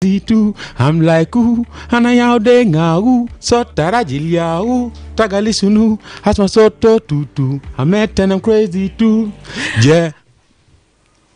Zitu, I'm like ooh, anayao de ngau, so tarajilia ooh, tagalisunu, has my soto tutu, I met and I'm crazy too, yeah.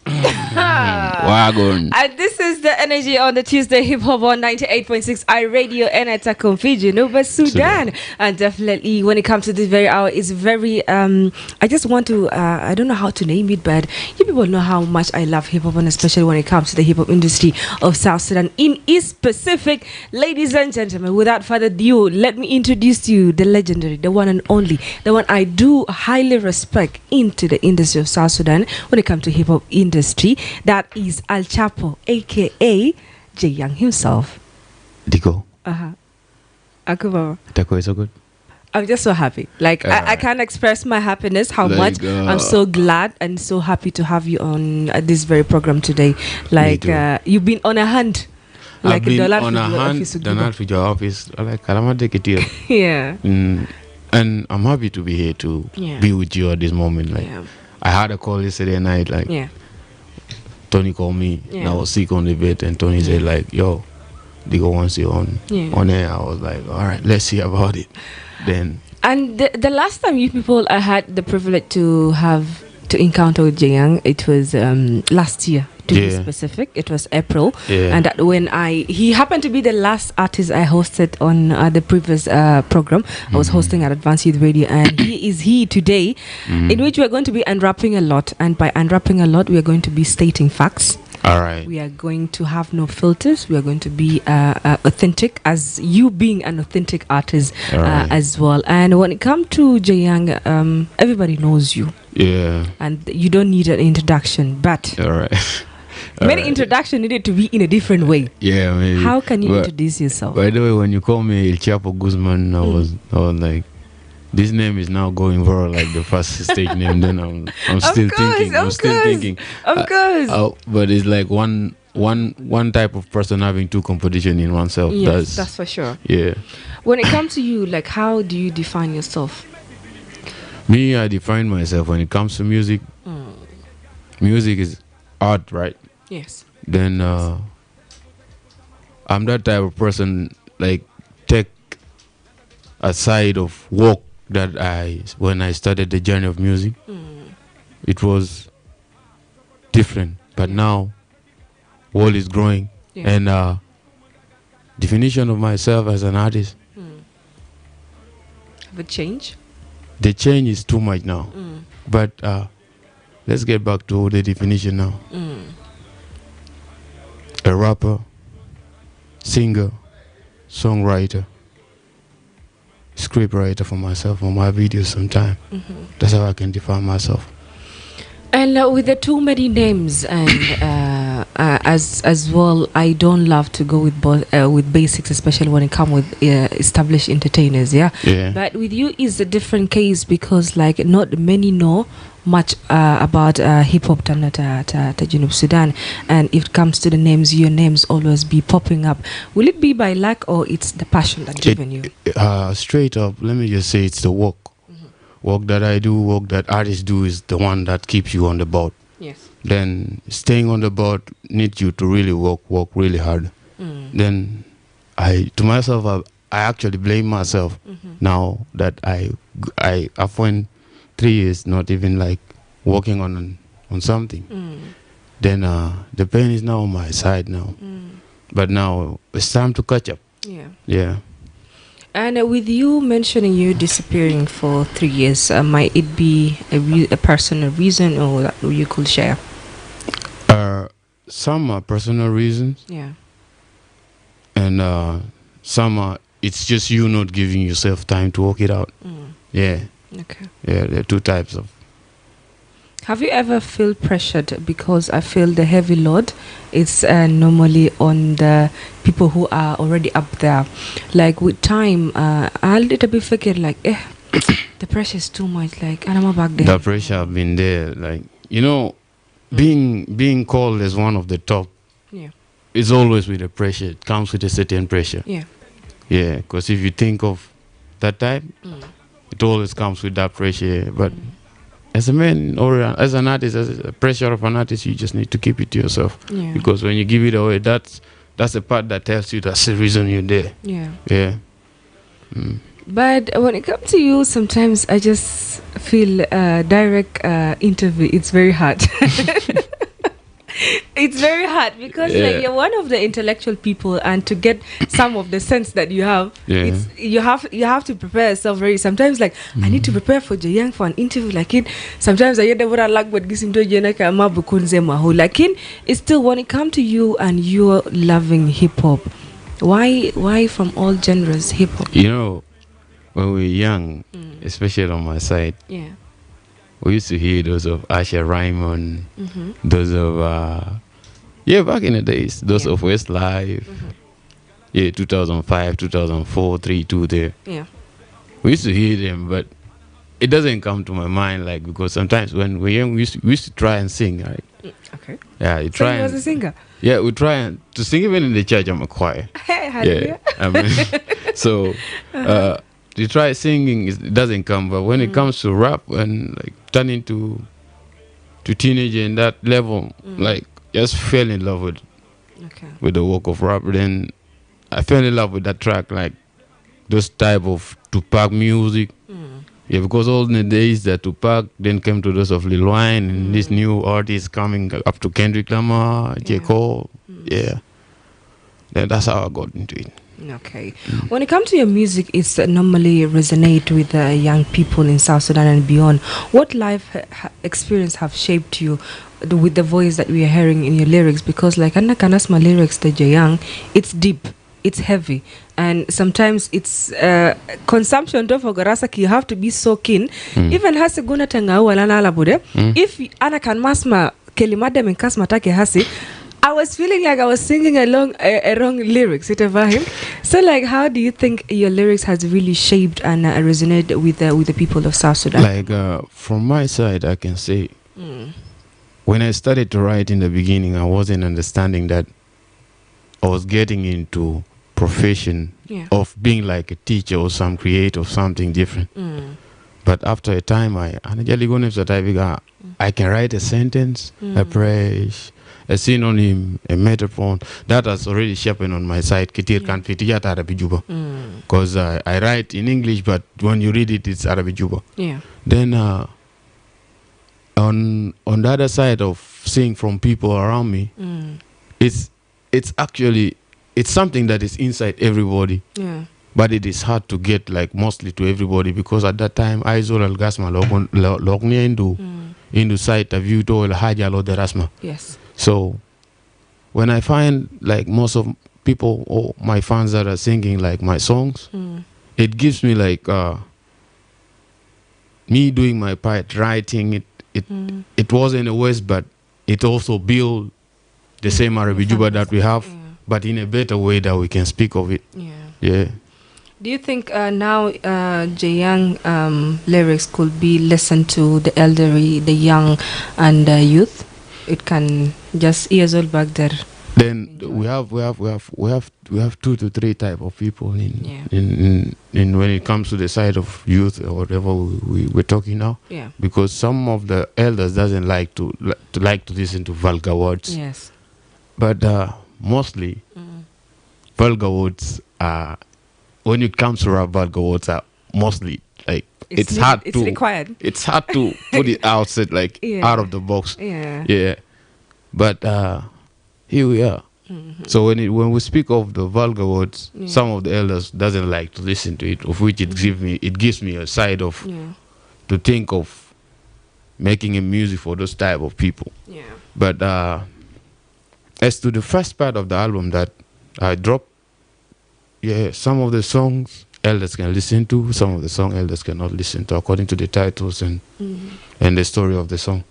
Wagon. And this is the energy on the Tuesday Hip Hop on 98.6 I Radio and at Fiji, Nova Sudan. And definitely when it comes to this very hour, it's very, I just want to, I don't know how to name it, but you people know how much I love hip hop, and especially when it comes to the hip hop industry of South Sudan in East Pacific. Ladies and gentlemen, without further ado, let me introduce to you the legendary, the one and only, the one I do highly respect into the industry of South Sudan when it comes to hip hop industry. That is Al Chapo, aka J Young himself. Diko. Akubaba. Diko is so good. I'm just so happy. Like I can't express my happiness, how much I'm so glad and so happy to have you on this very program today. Like you've been on a hunt. Like I've been on a hunt, for your office. Like I'm take it here. Yeah. And I'm happy to be here to be with you at this moment. Like I had a call yesterday night. Like Tony called me. And I was sick on the bed, and Tony said like, "Yo, Diko wants you on air." I was like, "All right, let's see about it." Then. And the last time you people I had the privilege to encounter with Jayang, it was last year. To be specific, it was April, and that when he happened to be the last artist I hosted on the previous program. I was hosting at Advanced Youth Radio, and he is here today, in which we are going to be unwrapping a lot, and by unwrapping a lot, we are going to be stating facts. All right. We are going to have no filters. We are going to be authentic, as you being an authentic artist as well. And when it comes to Jayang, everybody knows you. Yeah. And you don't need an introduction, but all right. Many introduction needed to be in a different way. Yeah, maybe. How can you introduce yourself? By the way, when you call me El Chapo Guzman, I was like, this name is now going viral, like the first stage name. Then I'm still thinking. Of course. But it's like one type of person having two competition in oneself. Yes, that's for sure. Yeah. When it comes to you, like, how do you define yourself? Me, I define myself when it comes to music. Music is art, right? Yes. Then I'm that type of person, like, take a side of work that when I started the journey of music, it was different. But now, world is growing, and definition of myself as an artist. Have it changed? The change is too much now. But let's get back to the definition now. A rapper, singer, songwriter, scriptwriter for myself, for my videos sometime. That's how I can define myself. And with the too many names, and as well, I don't love to go with basics, especially when it comes with established entertainers. Yeah. But with you is a different case, because like not many know much about hip hop Junub Sudan, and if it comes to the names, your names always be popping up. Will it be by luck, or it's the passion that driven you? Straight up, let me just say it's the work. Work that I do, work that artists do is the one that keeps you on the boat. Yes. Then staying on the boat needs you to really work really hard. Then I actually blame myself now that I've went 3 years not even like working on something. Then the pain is now on my side now. But now it's time to catch up. Yeah. And with you mentioning you disappearing for 3 years, might it be a personal reason, or that you could share? Some are personal reasons. Yeah. And some are, it's just you not giving yourself time to work it out. Yeah. Okay. Yeah, there are two types of. Have you ever felt pressured? Because I feel the heavy load is normally on the people who are already up there. Like with time, I'll little bit figure like, the pressure is too much. Like, and I'm back there. The pressure have been there. Like, you know, being called as one of the top. Yeah. It's always with the pressure. It comes with a certain pressure. Yeah. Yeah, because if you think of that type, it always comes with that pressure. But as a man or as an artist, as a pressure of an artist, you just need to keep it to yourself. Yeah. Because when you give it away, that's that's the part that tells you that's the reason you're there. Yeah. But when it comes to you, sometimes I just feel direct interview. It's very hard. It's very hard because like you're one of the intellectual people, and to get some of the sense that you have, you have to prepare yourself very. Sometimes like I need to prepare for Jayang for an interview. Like it, sometimes I never like what gives him to Jenaka Mabukunze Maho. Like it's still when it comes to you and you're loving hip hop. Why from all genres hip hop? You know, when we were young, especially on my side, we used to hear those of Asher Raymond, those of back in the days, those of Westlife, 2005, 2004, 3-2 there. We used to hear them, but it doesn't come to my mind, like, because sometimes when we're young, we used to try and sing, right? Okay. Yeah, you try. So you was a singer. Yeah, we try to sing. Even in the church, I'm a choir. Hey, I mean, so you try singing, it doesn't come. But when it comes to rap and like turning to teenager in that level, like just fell in love with the work of rap. Then I fell in love with that track, like those type of Tupac music. Yeah, because all the days that Tupac then came to those of Lil Wayne and this new artist coming up to Kendrick Lamar, J. Cole. Yeah. Then that's how I got into it. Okay. When it comes to your music, it's normally resonate with young people in South Sudan and beyond. What life experience have shaped you with the voice that we are hearing in your lyrics? Because like Anna Kanasma lyrics, the Young, it's deep, it's heavy, and sometimes it's consumption. Don't forget, Rasaki, you have to be so keen. Even has a guna tanga wala na labude. If Anna Kanasma kelimada menkasma take hasi. I was feeling like I was singing along a wrong lyrics. So, like, how do you think your lyrics has really shaped and resonated with the people of South Sudan? Like, from my side, I can say, when I started to write in the beginning, I wasn't understanding that I was getting into profession of being like a teacher or some creator or something different. But after a time, I can write a sentence, a praise, a synonym, a metaphor that has already sharpened on my side. Because I write in English, but when you read it, it's Arabic Juba. Then on the other side of seeing from people around me, it's actually something that is inside everybody. But it is hard to get like mostly to everybody, because at that time I saw al gasma lognia into site of view to el haja lo de rasma. Yes. So when I find like most of people or my fans that are singing like my songs, it gives me like me doing my part, writing it. It wasn't a waste, but it also built the same Arabic Juba that we have, but in a better way that we can speak of it. Yeah. Do you think now Jayang lyrics could be listened to the elderly, the young, and the youth? It can just years old back there. Then we have 2 to 3 type of people in when it comes to the side of youth or whatever we're talking now. Because some of the elders doesn't like to listen to vulgar words. Yes. But mostly vulgar words are, when it comes to rap, vulgar words are mostly like it's required. It's hard to put it outside, like out of the box. But here we are. So when we speak of the vulgar words, some of the elders doesn't like to listen to it, of which it gives me a side of to think of making a music for those type of people. But as to the first part of the album that I dropped, some of the songs elders can listen to, some of the song elders cannot listen to, according to the titles and the story of the song.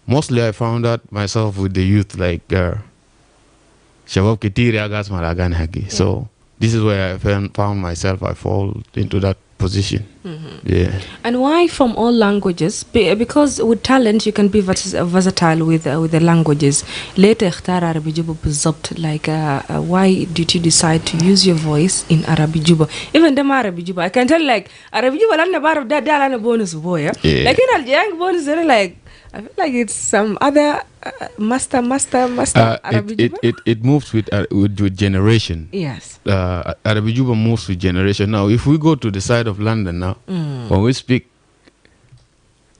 Mostly I found out myself with the youth, like Shabab Kitiri Agas Malagan Hagi. So this is where I found myself. I fall into that position. And why from all languages? Because with talent you can be versatile with the languages. Later like why did you decide to use your voice in Arabic Juba? Even the Arabic Juba, I can tell like Arabic Juba lana bar da lana bonus boy. Like in Aljang bonus like I feel like it's some other master Arabic Juba. It moves with generation. Yes. Arabic Juba moves with generation. Now, if we go to the side of London now, when we speak,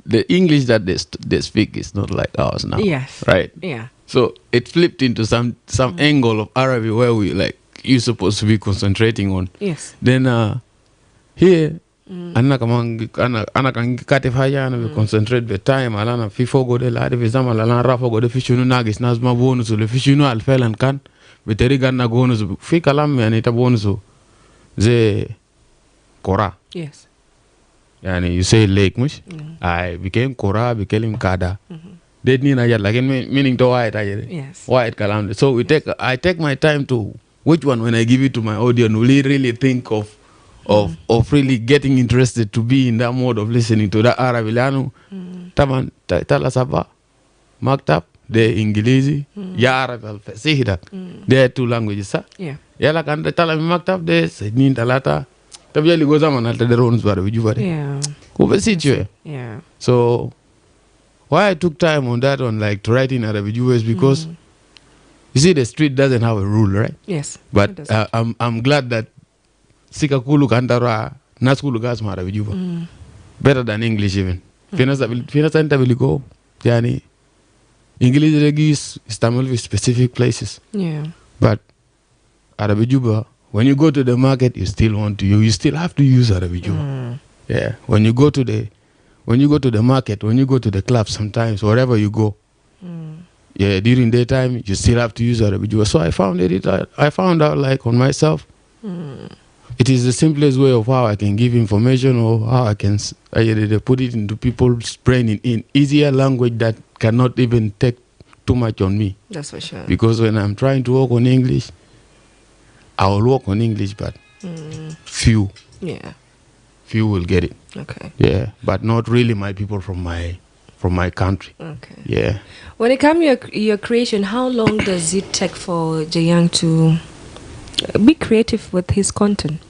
the English that they speak is not like ours now. Yes. Right? Yeah. So it flipped into some angle of Arabic where we like you're supposed to be concentrating on. Yes. Then here, ana kan kate faya ana be concentrate be time alana fifo go de la de zama la rafa go de fishunu nagis nazma bonus le fishunu al felan kan be teri ganna gonus fi kalam yani ta bonus ze kora. Yes. Yani you say lake mush. I became kora became kada. They need na yalla meaning to white ayere. Yes. White kalam. So I take my time to which one when I give it to my audience will really think of really getting interested to be in that mode of listening to that Arabilano. Taman tala saba maktab de Ingilizi ya Arab al fasihda. There are two languages sa. Yeah. Yala kan tala mi maktab de senin talata tabiyali go zaman alta de rons bare bijubare. Yeah. Ko be Yeah. So why I took time on that one like to write in Arabic is because you see the street doesn't have a rule, right? Yes. But I'm glad that Sikakulu Kandara Naskulu Gas Maravijuva. Better than English even. Fina go. Yani English regis is Tamil with specific places. Yeah. But Arabijuba, when you go to the market you still have to use Arabijuba. Yeah. When you go to the market, when you go to the club sometimes, wherever you go, yeah, during daytime you still have to use Arabic. So I found out like on myself, it is the simplest way of how I can give information or how I can put it into people's brain in easier language that cannot even take too much on me. That's for sure. Because when I'm trying to work on English, I will work on English, but few will get it. Okay. Yeah, but not really my people from my country. Okay. Yeah. When it comes to your creation, how long does it take for Jayang to be creative with his content?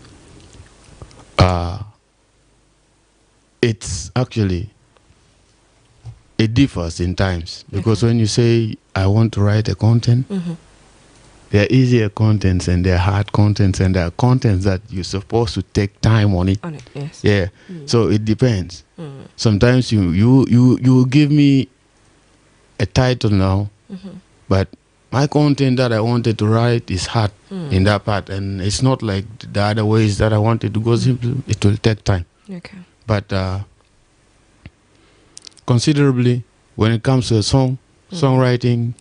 It's actually, it differs in times because when you say I want to write a content, there are easier contents and there are hard contents and there are contents that you're supposed to take time on it. Yes. Yeah. So it depends. Sometimes you give me a title now, but my content that I wanted to write is hard in that part, and it's not like the other ways that I wanted to go. Simply, it will take time. Okay. But considerably, when it comes to a songwriting,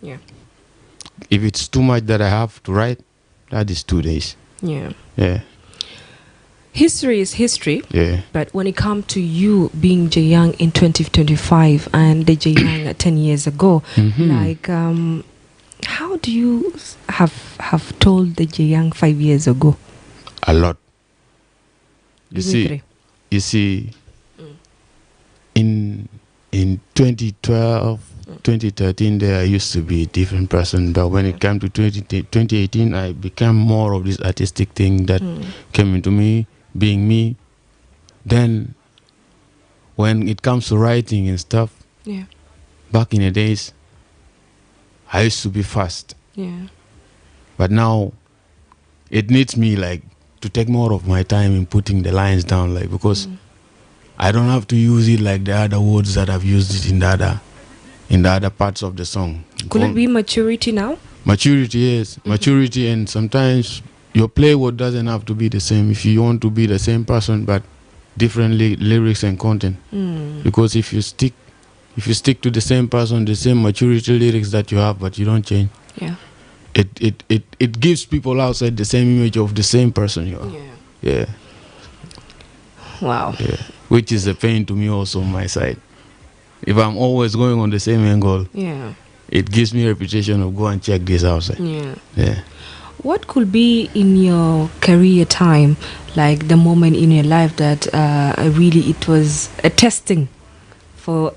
if it's too much that I have to write, that is 2 days. Yeah. Yeah. History is history. Yeah. But when it comes to you being Jayang in 2025 and the Jayang 10 years ago, like, how do you have told the Jayang 5 years ago? A lot. You see, in 2012, 2013, there I used to be a different person, but when it came to 2018, I became more of this artistic thing that came into me, being me. Then, when it comes to writing and stuff, back in the days, I used to be fast. Yeah. But now, it needs me like to take more of my time in putting the lines down, like because I don't have to use it like the other words that I've used it in the other parts of the song. Could it be maturity now? Maturity, yes. Maturity, and sometimes your play word doesn't have to be the same if you want to be the same person but different lyrics and content. Because if you stick to the same person, the same maturity lyrics that you have but you don't change, it gives people outside the same image of the same person you are. Yeah. Wow. Yeah. Which is a pain to me also on my side. If I'm always going on the same angle, it gives me a reputation of go and check this outside. Yeah. What could be in your career time, like the moment in your life that really it was a test for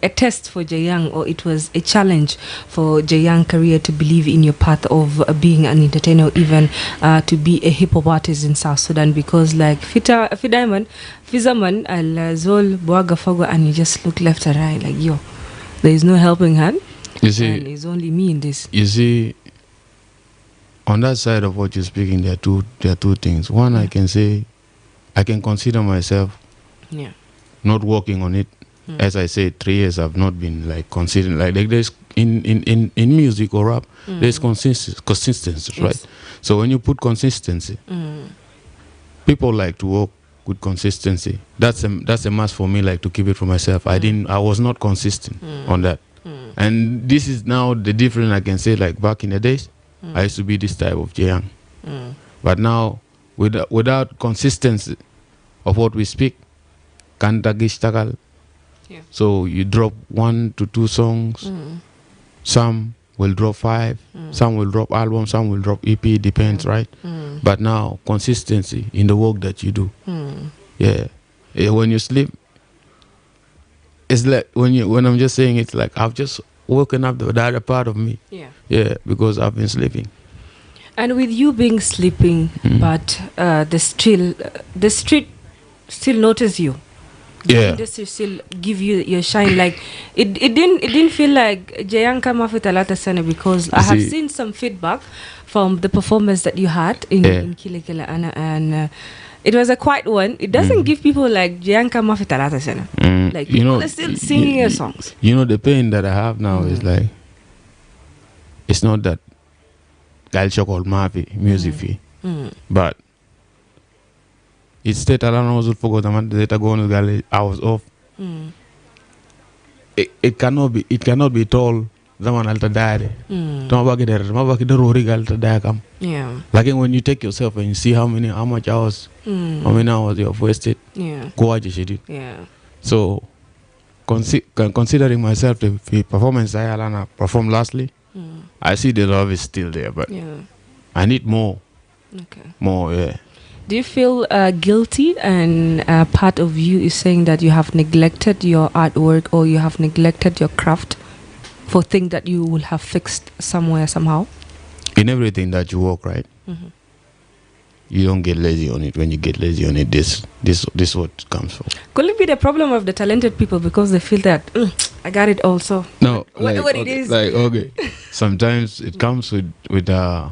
Jayang, or it was a challenge for Jayang career to believe in your path of being an entertainer, or even to be a hip hop artist in South Sudan? Because like Fizaman al Zol Boaga Fogo, and you just look left and right like, yo, there is no helping hand. You see, and it's only me in this. You see, on that side of what you're speaking, there are two things. One, I can say, I can consider myself not working on it. As I said, 3 years I've not been like considering like there's in music or rap, there's consistency, right? So when you put consistency, people like to work with consistency. That's a must for me, like to keep it for myself. I was not consistent on that. And this is now the difference. I can say, like back in the days, I used to be this type of young. But now, without consistency of what we speak, so you drop 1 to 2 songs. Some will drop 5. Some will drop album. Some will drop EP. Depends, right? But now, consistency in the work that you do. Yeah. When you sleep, it's like when I'm just saying, it's like I've just woken up the other part of me. Yeah, because I've been sleeping. And with you being sleeping, but the street still notice you. The industry still give you your shine. Like it didn't feel like Jayan came off with a lot of sana, because I have seen some feedback from the performance that you had in Kile Kile and it was a quiet one. It doesn't give people like Jayan come off with a lot of sana. Like people are still singing your songs. You know, the pain that I have now is like, it's not that culture called Mavi music fee, but it's that I don't know what forgot that I go on the I was off. It cannot be told zaman alta died. Yeah. Like when you take yourself and you see how much hours you have wasted. Yeah. So considering myself the performance I performed lastly, I see the love is still there, but I need more. Okay. More, yeah. Do you feel guilty, and part of you is saying that you have neglected your artwork or you have neglected your craft for things that you will have fixed somewhere, somehow? In everything that you work, right? You don't get lazy on it. When you get lazy on it, this what comes from. Could it be the problem of the talented people, because they feel that I got it also? No, what it is. Like, okay, sometimes it comes with a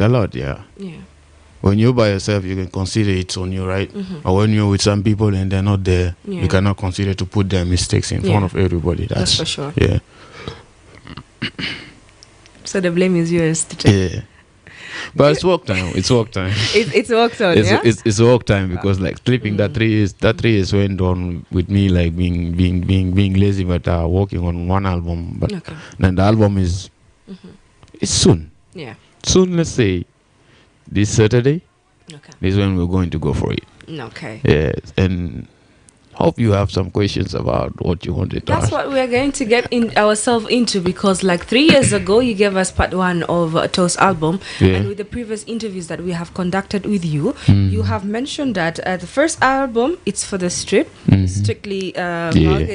lot, yeah. When you're by yourself, you can consider it's on you, right? Or when you're with some people and they're not there, you cannot consider to put their mistakes in front of everybody. That's for sure. Yeah. So the blame is yours to take. Yeah. But it's work time. It's work time. It's work time. It's work time, because like sleeping that 3 years went on with me, like being lazy, but working on one album. But then the album is it's soon. Yeah. Soon, let's say this Saturday. This is when we're going to go for it. Okay. Yes, and hope you have some questions about what you wanted to ask. That's what we're going to get ourselves into, because like 3 years ago you gave us part 1 of Toast album, and with the previous interviews that we have conducted with you, you have mentioned that the first album, it's for the street, strictly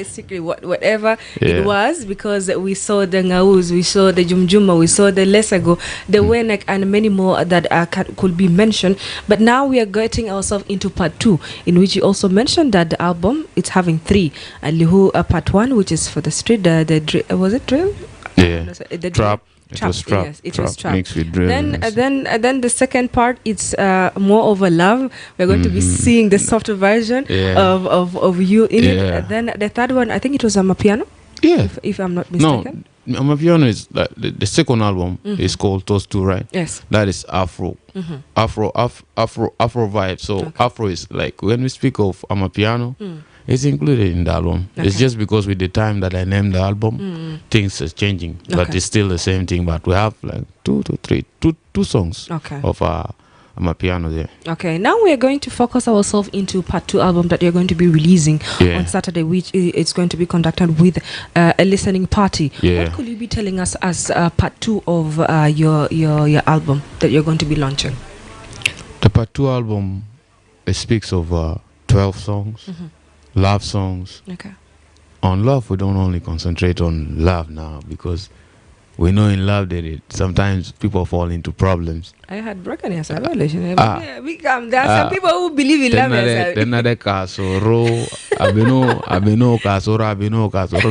strictly whatever it was, because we saw the Ngauz, we saw the Jumjuma, we saw the Lesago, the Wenek, and many more that could be mentioned. But now we are getting ourselves into part 2, in which you also mentioned that the album, it's having 3. Lihu part 1, which is for the street. Was it drill? Yeah. The trap. It was trap. Yes, it was trap. Mixed with drill. Then the second part, it's more of a love. We're going to be seeing the softer version of you in it. And then the third one, I think it was Amapiano. Yeah. If I'm not mistaken. No, Amapiano is the second album is called Toast 2, right? Yes. That is Afro. Afro vibe. So Afro is like, when we speak of Amapiano, it's included in the album. It's just because with the time that I named the album, things are changing. But it's still the same thing. But we have like two songs of Amapiano there. Okay, now we are going to focus ourselves into part 2 album that you're going to be releasing on Saturday, which is going to be conducted with a listening party. What could you be telling us as part 2 of your album that you're going to be launching? The part 2 album, it speaks of 12 songs. Love songs. On love, we don't only concentrate on love now, because we know in love that sometimes people fall into problems. I had broken your relationship. There are some people who believe in love. Then another car, so abeno kasoro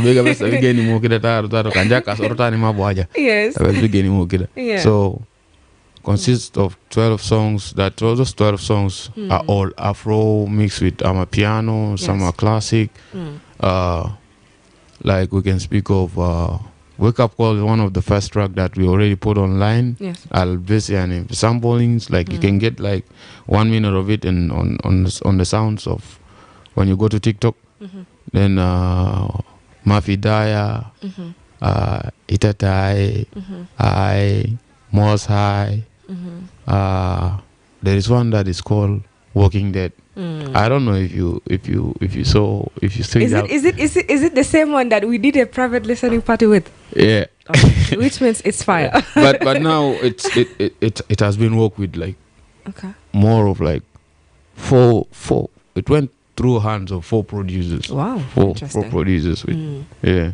bega besa bigeni mo kida taro kanja kasoro tani mabwaja. Yes. Bigeni mo kida. Yeah. So consists of 12 songs. Those 12 songs are all Afro mixed with piano, some are classic. Like we can speak of Wake Up Call is one of the first track that we already put online. Yes. I'll basically and samplings like you can get like 1 minute of it on the sounds of when you go to TikTok. Then Mafidaya, Itatai, I Moss High. There is one that is called Walking Dead. I don't know if you see that. Is it the same one that we did a private listening party with? Yeah. Okay. Which means it's fire. but now it has been worked with like more of like four. It went through hands of 4 producers. Wow. Four producers with yeah.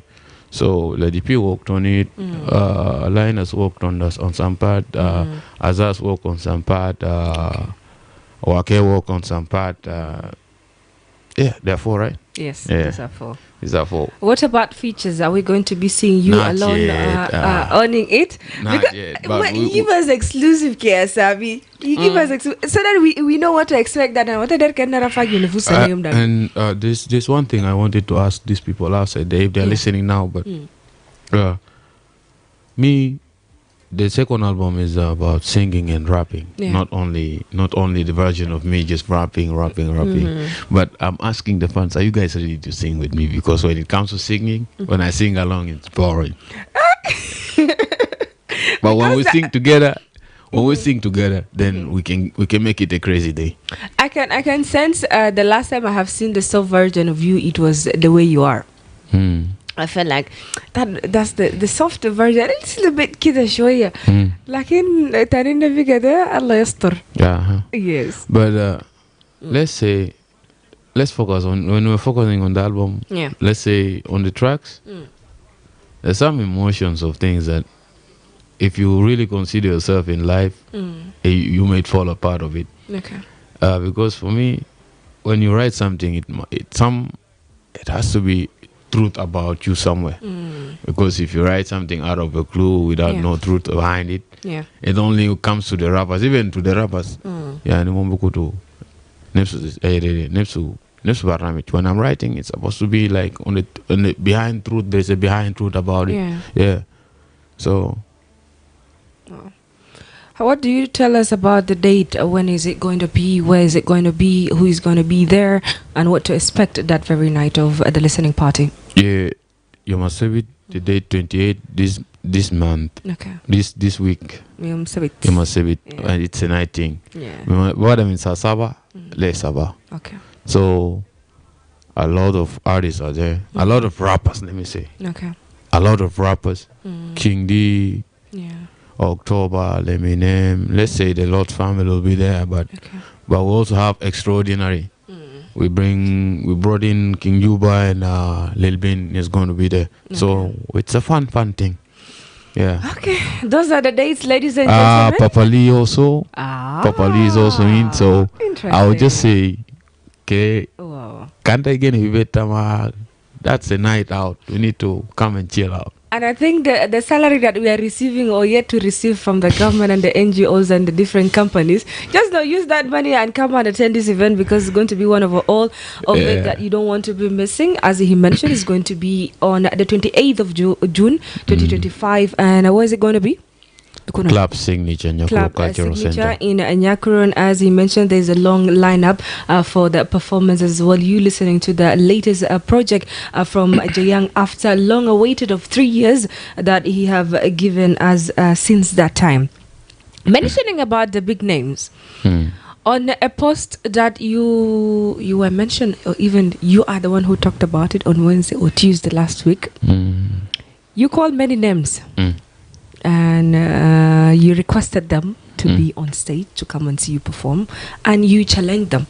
So Lady P worked on it. Linus worked on some part. Azaz worked on some part. Wake worked on some part. Yeah, there are 4, right? Yes, yeah. these are 4. These are 4. What about features? Are we going to be seeing you Not alone yet, owning it? Not yet. But you give us exclusive care, Sabi. You give us so that we know what to expect. That and what they can never find you. And there's one thing I wanted to ask these people outside there if they're listening now. But me, the second album is about singing and rapping. Yeah. Not only the version of me just rapping. But I'm asking the fans, are you guys ready to sing with me? Because when it comes to singing, when I sing along, it's boring. But when we sing together, then we can make it a crazy day. I can sense the last time I have seen the soft version of you, it was The Way You Are. I felt like that's the soft version. It's a little bit كده شوية. لكن تاني بكده الله يستر. Yeah. Yes. But let's focus on when we're focusing on the album. Yeah. Let's say on the tracks. There's some emotions of things that if you really consider yourself in life, you might fall a part of it. Okay. Because for me, when you write something, it has to be truth about you somewhere. Because if you write something out of a clue without no truth behind it, it only comes to the rappers. Even to the rappers, when I'm writing, it's supposed to be like on the behind truth. There's a behind truth about it. Yeah. So. What do you tell us about the date? When is it going to be? Where is it going to be? Who is going to be there? And what to expect that very night of the listening party? Yeah, you must have it. The date 28 this month. Okay. This week. You must have it. And it's a night thing. Yeah. What I mean, Saba, Le Saba. Okay. So a lot of artists are there. A lot of rappers. Let me say. Okay. A lot of rappers. King D. Yeah. October, let me name. Let's say the Lord family will be there, but we also have extraordinary. We brought in King Juba and Lil Bin is going to be there. So it's a fun thing. Yeah. Okay, those are the dates, ladies and gentlemen. Papa Lee also. Papa Lee is also in. So I would just say, okay, can't I get a that's a night out. We need to come and chill out. And I think the salary that we are receiving or yet to receive from the government and the NGOs and the different companies, just don't use that money and come and attend this event because it's going to be one of all of it that you don't want to be missing. As he mentioned, it's going to be on the 28th of June 2025. And where is it going to be? Club Signature Nyakuro Cultural Center in Nyakuro. As he mentioned, there's a long lineup for the performance as well. You listening to the latest project from Jayang after long awaited of 3 years that he have given us since that time. Mentioning about the big names. On a post that you were mentioned, or even you are the one who talked about it on Wednesday or Tuesday last week. You called many names. And you requested them to be on stage to come and see you perform, and you challenged them.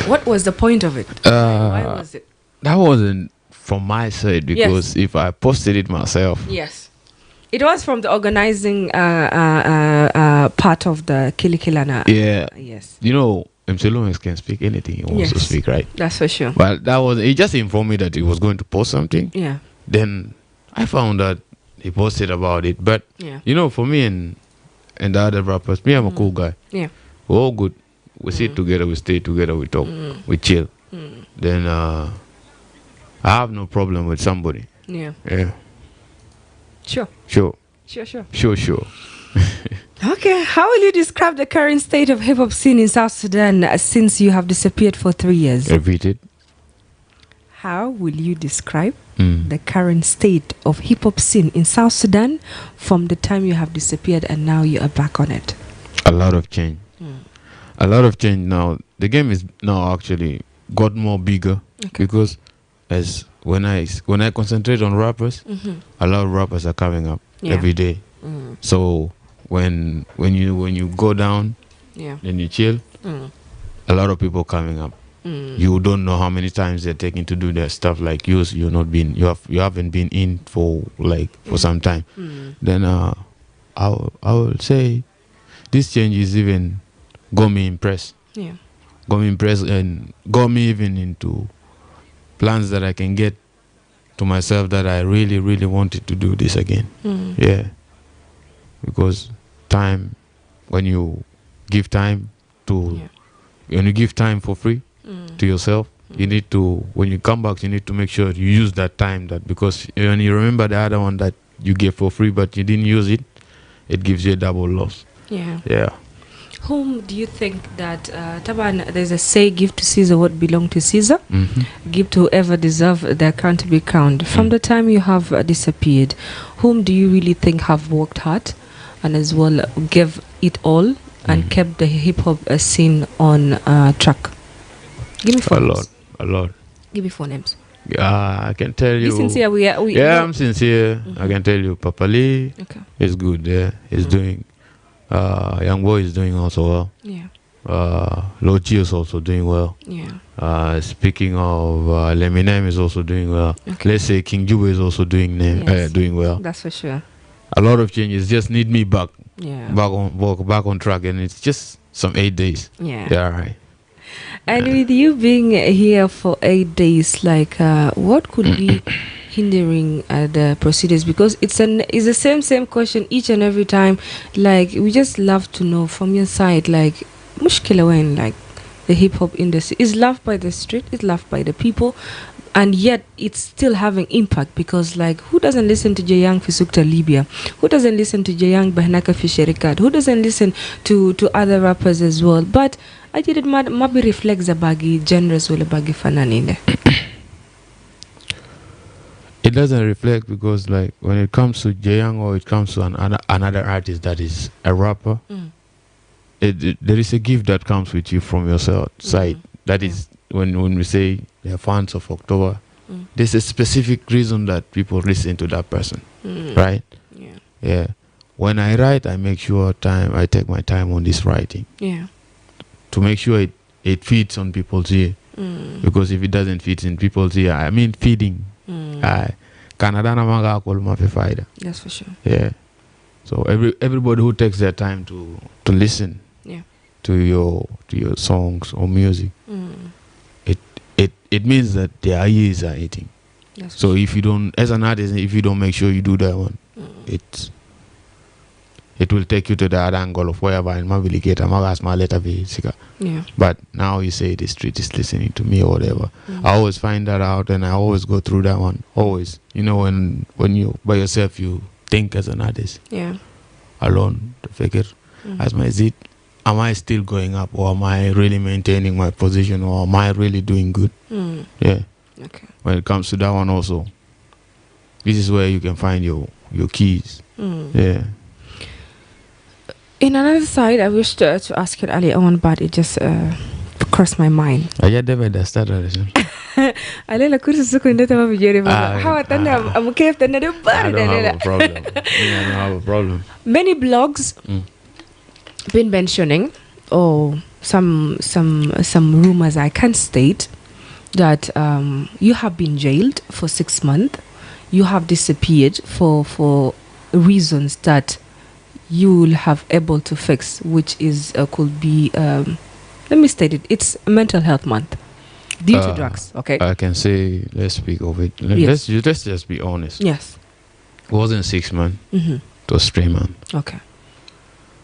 What was the point of it? Why was it? That wasn't from my side because if I posted it myself, it was from the organizing part of the Kilikilana. Yes. You know, MC Lawrence can speak anything he wants to speak, right? That's for sure. But he just informed me that he was going to post something. Yeah. Then I found that he posted about it. But for me and the other rappers, me, I'm a cool guy. Yeah. We're all good. We sit together, we stay together, we talk, we chill. Then I have no problem with somebody. Yeah. Yeah. Sure. Okay, how will you describe the current state of hip hop scene in South Sudan since you have disappeared for 3 years? Repeated. How will you describe the current state of hip hop scene in South Sudan from the time you have disappeared and now you are back on it? A lot of change. A lot of change now. The game is now actually got more bigger because as when I concentrate on rappers, a lot of rappers are coming up every day. So when you go down, then you chill, a lot of people coming up. You don't know how many times they're taking to do their stuff like you haven't been in for some time. Then I will say this change is even got me impressed. Got me impressed and got me even into plans that I can get to myself that I really, really wanted to do this again. Yeah. Because time, when you give time when you give time for free to yourself, you need to, when you come back, you need to make sure you use that time because when you remember the other one that you gave for free but you didn't use it, it gives you a double loss. Yeah. Whom do you think that Taban, there's a say, give to Caesar what belongs to Caesar, give to whoever deserve their account to be counted. From the time you have disappeared, whom do you really think have worked hard and as well gave it all and kept the hip hop scene on track? Give me 4 names. A lot. Give me 4 names. I can tell you. Be sincere. I'm sincere. I can tell you. Papa Lee is good. Yeah, he's doing. Young Boy is doing also well. Yeah. Logi is also doing well. Yeah. Speaking of Leminem is also doing well. Let's say King Juba is also doing well. That's for sure. A lot of changes just need me back. Yeah. Back on track, and it's just some 8 days. Yeah. Right. And with you being here for 8 days, what could be hindering the procedures? Because it's the same question each and every time. We just love to know from your side, mushkila when the hip hop industry is loved by the street, is loved by the people, and yet it's still having impact because who doesn't listen to Jayang Fisukta Libya? Who doesn't listen to Jayang Bahnaka Fisherikad? Who doesn't listen to other rappers as well? But I did it maybe reflects the baggy genres or the baggy fananine. It doesn't reflect because when it comes to Jayang or it comes to another artist that is a rapper, there is a gift that comes with you from your side. That is when we say they're fans of October, there's a specific reason that people listen to that person, right? Yeah. When I write, I make sure I take my time on this writing. Yeah. To make sure it fits on people's ear. Because if it doesn't fit in people's ear, I mean feeding. Canada na maga call mafi faida. That's for sure. Yeah. So everybody who takes their time to listen to your songs or music, it means that their ears are eating. So if you don't, as an artist, if you don't make sure you do that one, it will take you to the other angle of wherever in Mabiliketa, Magasma later be sicker. Yeah. But now you say the street is listening to me or whatever. I always find that out and I always go through that one. Always. When you by yourself you think as an artist. Yeah. Alone to figure as my is it, am I still going up or am I really maintaining my position or am I really doing good? Yeah. Okay. When it comes to that one also, this is where you can find your keys. Yeah. In another side, I wish to ask it earlier on, but it just crossed my mind. I don't have a problem. Many blogs been mentioning, or some rumors I can't state, that you have been jailed for 6 months. You have disappeared for reasons that you will have able to fix, which is could be let me state it. It's Mental Health Month due to drugs. Okay. I can say, let's speak of it. Yes. Let's just be honest. Yes. It wasn't 6 months. Mm-hmm. It was 3 months. Okay.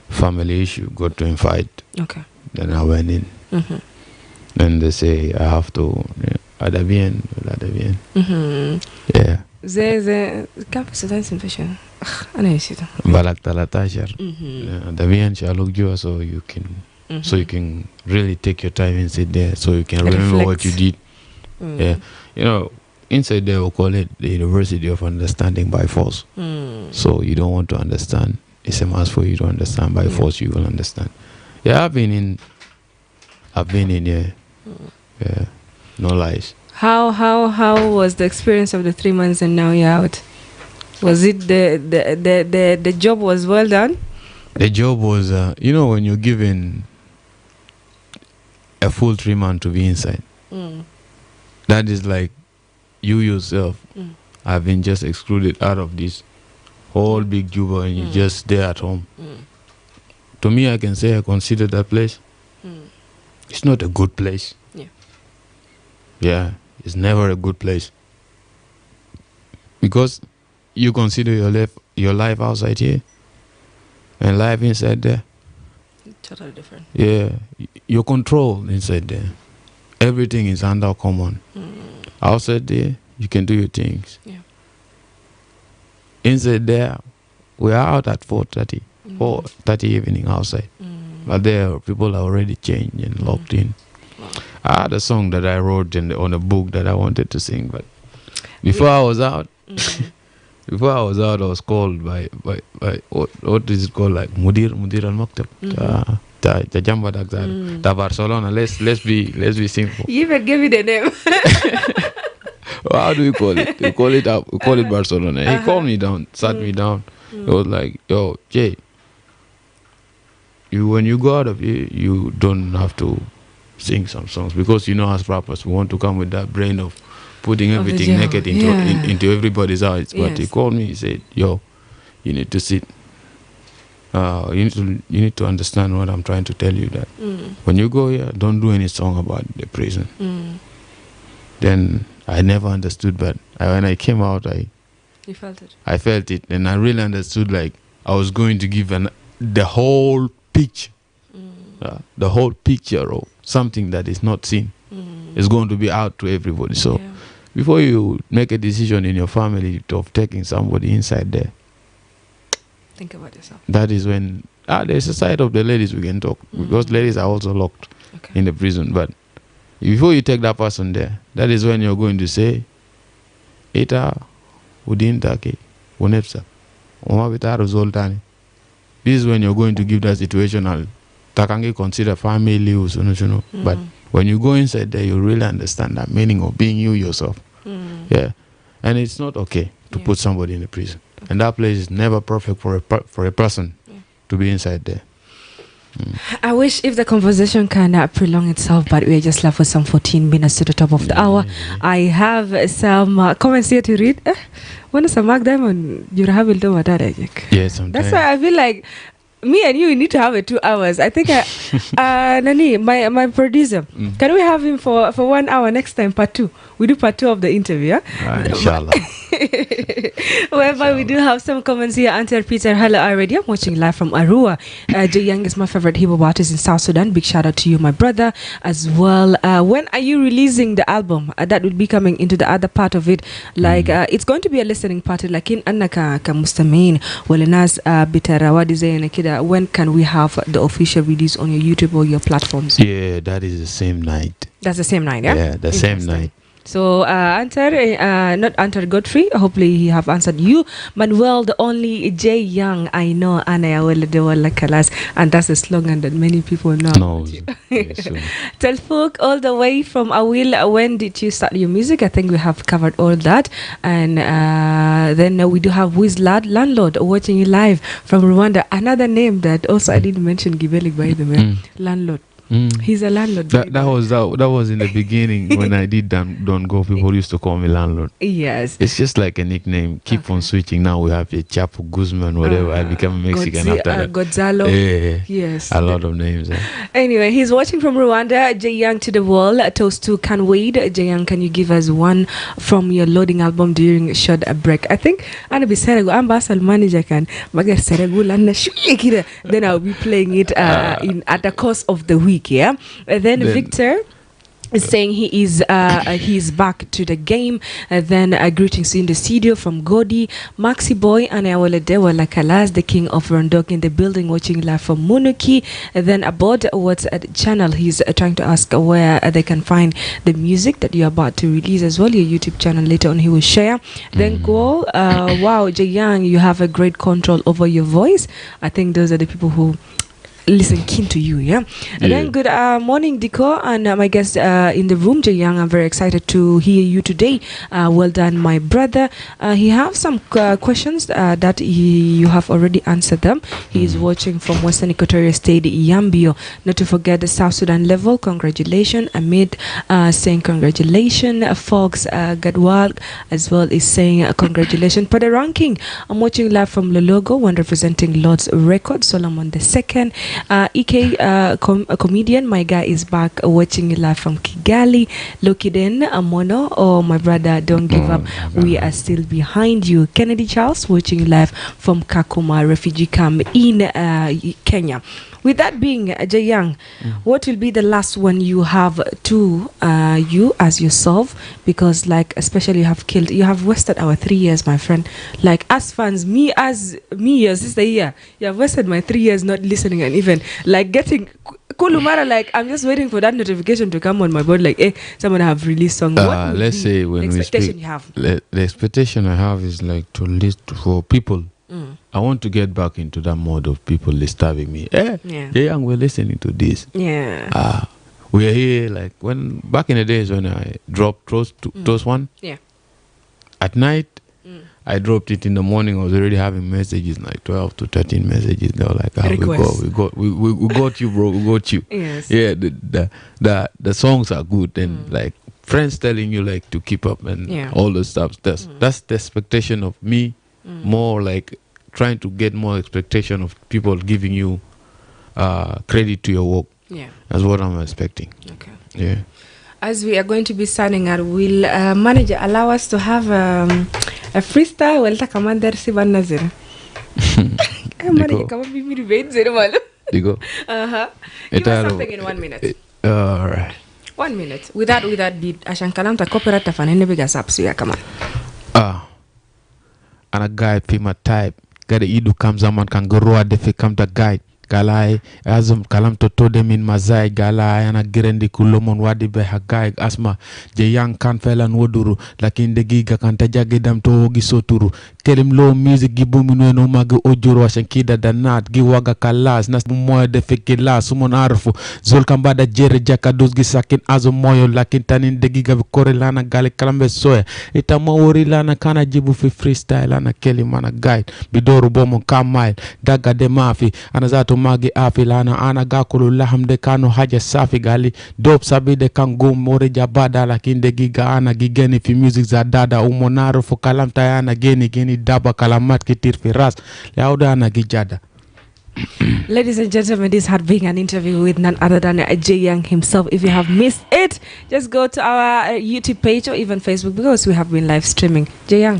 Family issue, got to fight. Okay. Then I went in. Mm-hmm. Then they say I have to. Ada bien. Mm-hmm. Yeah. The campus is infection. I know you. Balak talatashar. Mm-hmm. Ada bien shalok so you can. Mm-hmm. So you can really take your time and sit there, so you can remember what you did. Mm. Yeah, you know, inside there we call it the University of Understanding by Force. Mm. So you don't want to understand. It's a must for you to understand. By force, you will understand. Yeah, I've been in here. Yeah, no lies. How was the experience of the 3 months and now you're out? Was it the job was well done? The job was, when you're given a full 3 months to be inside, that is like you yourself have been just excluded out of this whole big Juba and you're just stay at home. To me, I can say I consider that place. It's not a good place. Yeah, it's never a good place. Because you consider your life outside here and life inside there. Totally different. Yeah, your control inside there. Everything is under common. Outside there, you can do your things. Yeah. Inside there, we are out at 4:30, 4:30 evening outside. But there, people are already changed and locked in. Wow. I had a song that I wrote on a book that I wanted to sing, but before I was out, I was called by what is it called, like Mudir al Maktab. The Jamba Dagzar. The Barcelona. Let's be simple. You even give me the name. How do we call it? We call it Barcelona. He called me down, sat me down. It was like, yo, Jay, when you go out of here, you don't have to sing some songs, because as rappers we want to come with that brain of putting everything naked into everybody's eyes. But he called me, he said, yo, you need to sit. You need to understand what I'm trying to tell you, that when you go here, don't do any song about the prison. Then I never understood, but when I came out, you felt it. I felt it, and I really understood, like I was going to give the whole picture, the whole picture of something that is not seen. Is going to be out to everybody. So before you make a decision in your family of taking somebody inside there, think about yourself. That is when there's a side of the ladies we can talk, because ladies are also locked in the prison. But before you take that person there, that is when you're going to say, "Ita udintake unepsa, omabitaro zoltani." This is when you're going to give that situational. Takange consider family, but when you go inside there, you really understand that meaning of being you yourself. Yeah, and it's not okay to put somebody in a prison, and that place is never perfect for a person to be inside there. I wish if the conversation can prolong itself, but we're just left with some 14 minutes to the top of the hour. I have some comments here to read. When is a Mark Diamond? You have it over that, yeah, sometimes. That's why I feel like me and you need to have it 2 hours. I think Nani, my producer, can we have him for 1 hour next time, part 2? We do part 2 of the interview. Inshallah. Whereby we do have some comments here. Answer Peter, hello, already. I'm watching live from Arua. Jay Young is my favorite hip hop artist in South Sudan. Big shout out to you, my brother, as well. When are you releasing the album? That would be coming into the other part of it. Like, it's going to be a listening party. Like in Annaka Kamustamin, Walenas Bitara, when can we have the official release on your YouTube or your platforms? Yeah, that is the same night. That's the same night, yeah? Yeah, the same night. So, not answer Godfrey. Hopefully, he have answered you. Manuel, the only Jay Young I know, and that's a slogan that many people know. No, yes, Tell folk all the way from Awil. When did you start your music? I think we have covered all that. And then we do have Wizlad Landlord watching you live from Rwanda. Another name that also I didn't mention, Gibelik by the way. Landlord. He's a landlord. That was in the beginning when I did Don't Go. People used to call me landlord. Yes. It's just like a nickname. Keep on switching. Now we have a Chapo, Guzman, whatever. I became a Mexican after that. Gonzalo. Yeah. Yes. A lot of names. Anyway, he's watching from Rwanda. Jay Young to the world. Toast to Can Wait. Jay Young, can you give us one from your loading album during short break? I think I'll be I'm Basal manager can then I'll be playing it at the course of the week. Yeah. Then Victor is saying he's back to the game. Then greetings in the studio from Godi, Maxi Boy, and Awaledewa Lakalas, the king of Rondok in the building, watching live from Munuki. Then about what channel he's trying to ask where they can find the music that you're about to release as well. Your YouTube channel later on he will share. Then go, wow, Jay Young, you have a great control over your voice. I think those are the people who listen keen to you. And then good morning, Diko, and my guest in the room, Jay Young. I'm very excited to hear you today. Well done, my brother. He have some questions that you have already answered them. He is watching from Western Equatoria State, Yambio. Not to forget the South Sudan level. Congratulations. Amid saying congratulations. Fox Gadwal as well is saying congratulations. For the ranking, I'm watching live from Lologo, one representing Lord's Record, Solomon II. EK, a comedian, my guy is back watching you live from Kigali. Lokiden Amono, oh my brother, don't give up, we are still behind you. Kennedy Charles watching you live from Kakuma refugee camp in Kenya. With that being, Jay Young, what will be the last one you have to you as yourself? Because like, especially you have wasted our 3 years, my friend. Like as fans, your sister here, you have wasted my 3 years not listening and even like getting Kulumara, like I'm just waiting for that notification to come on my board, like, hey, someone have released song. Let's say when the expectation we speak, you have? The expectation I have is like to list for people. I want to get back into that mode of people disturbing me. Jay Young, we're listening to this. Yeah. We're here, like when back in the days when I dropped Toast One. Yeah. At night, I dropped it in the morning. I was already having messages, like 12 to 13 messages. They were like, we got you, bro. We got you. Yes. Yeah. The songs are good, and like friends telling you like to keep up and all the stuff. That's the expectation of me. More like trying to get more expectation of people giving you credit to your work. Yeah, that's what I'm expecting. Okay. Yeah. As we are going to be signing out, will manager allow us to have a freestyle? Well, commander Sivan Nazir. Manager, come on, be me debate zero malo. Diko. Give us something in 1 minute. All right. 1 minute. Without beat, Ashankalam ta copyright ta fanene biga sapsu ya kama. And a guy pay my type. Gada idu kamzaman kan goroa defe kam da guide. Galai azum kalam to them in mazai galai ana girendi kulomon wadi be hagai asma Jay Young kan felan woduru lakin de giga kan tajage dam to gi soturu kelim low music gi bumino no mag ojuro shankida danat gi waga kalas nas moyo de fekila sumon arfu zol kambada jere jakados gi sakin azum moyo lakin tanin de giga kore lana gale kalambe soya ita mawori lana kana jibu fi freestyle ana kelim ana guide bidoru bomo kamail daga de mafi ana zato magi afilana ana gakulu lahamde kano haja safi gali dop sabi de kango more jabada lakin de giga ana gigeni fi music za dada umonaro fo kalam tayana geni daba kalamat kitir fi ras lauda ana gijada. Ladies and gentlemen, this had been an interview with none other than Jay Young himself. If you have missed it, just go to our YouTube page or even Facebook because we have been live streaming. Jay Young,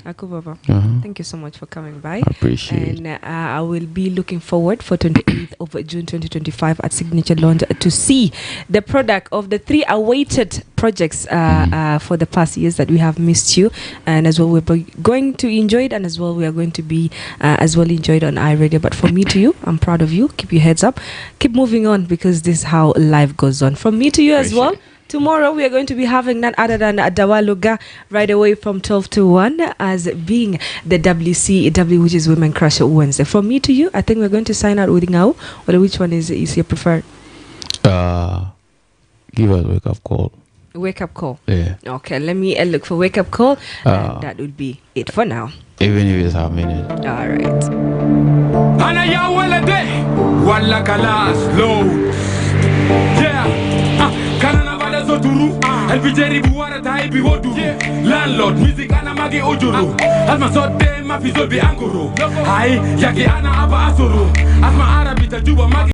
Akubaba, thank you so much for coming by. I appreciate it. And I will be looking forward for 28th of June 2025 at Signature Launch to see the product of the 3 awaited projects for the past years that we have missed you. And as well, we're going to enjoy it, and as well, we are going to be as well enjoyed on iRadio. But for me to you, I'm proud of you. Keep your heads up. Keep moving on because this is how life goes on. From me to you as well. Tomorrow we are going to be having none other than Dawaluga right away from 12 to 1 as being the WCW, which is Women Crush Wednesday. From me to you, I think we're going to sign out with Ngao. Or which one is your preferred? Give us Wake Up Call. Wake Up Call. Yeah. Okay, let me look for Wake Up Call. And that would be it for now. Even if it's half minute. All right. Ana ya wala de wala kala slow Yeah, kanana bada zoturu. El bijeri buwara tai biwodu. Landlord, music ana magi ojuru. Asma sote ma fizol bi anguru. Hai, yaki ana aba asuru. Asma Arabi tajuba magi.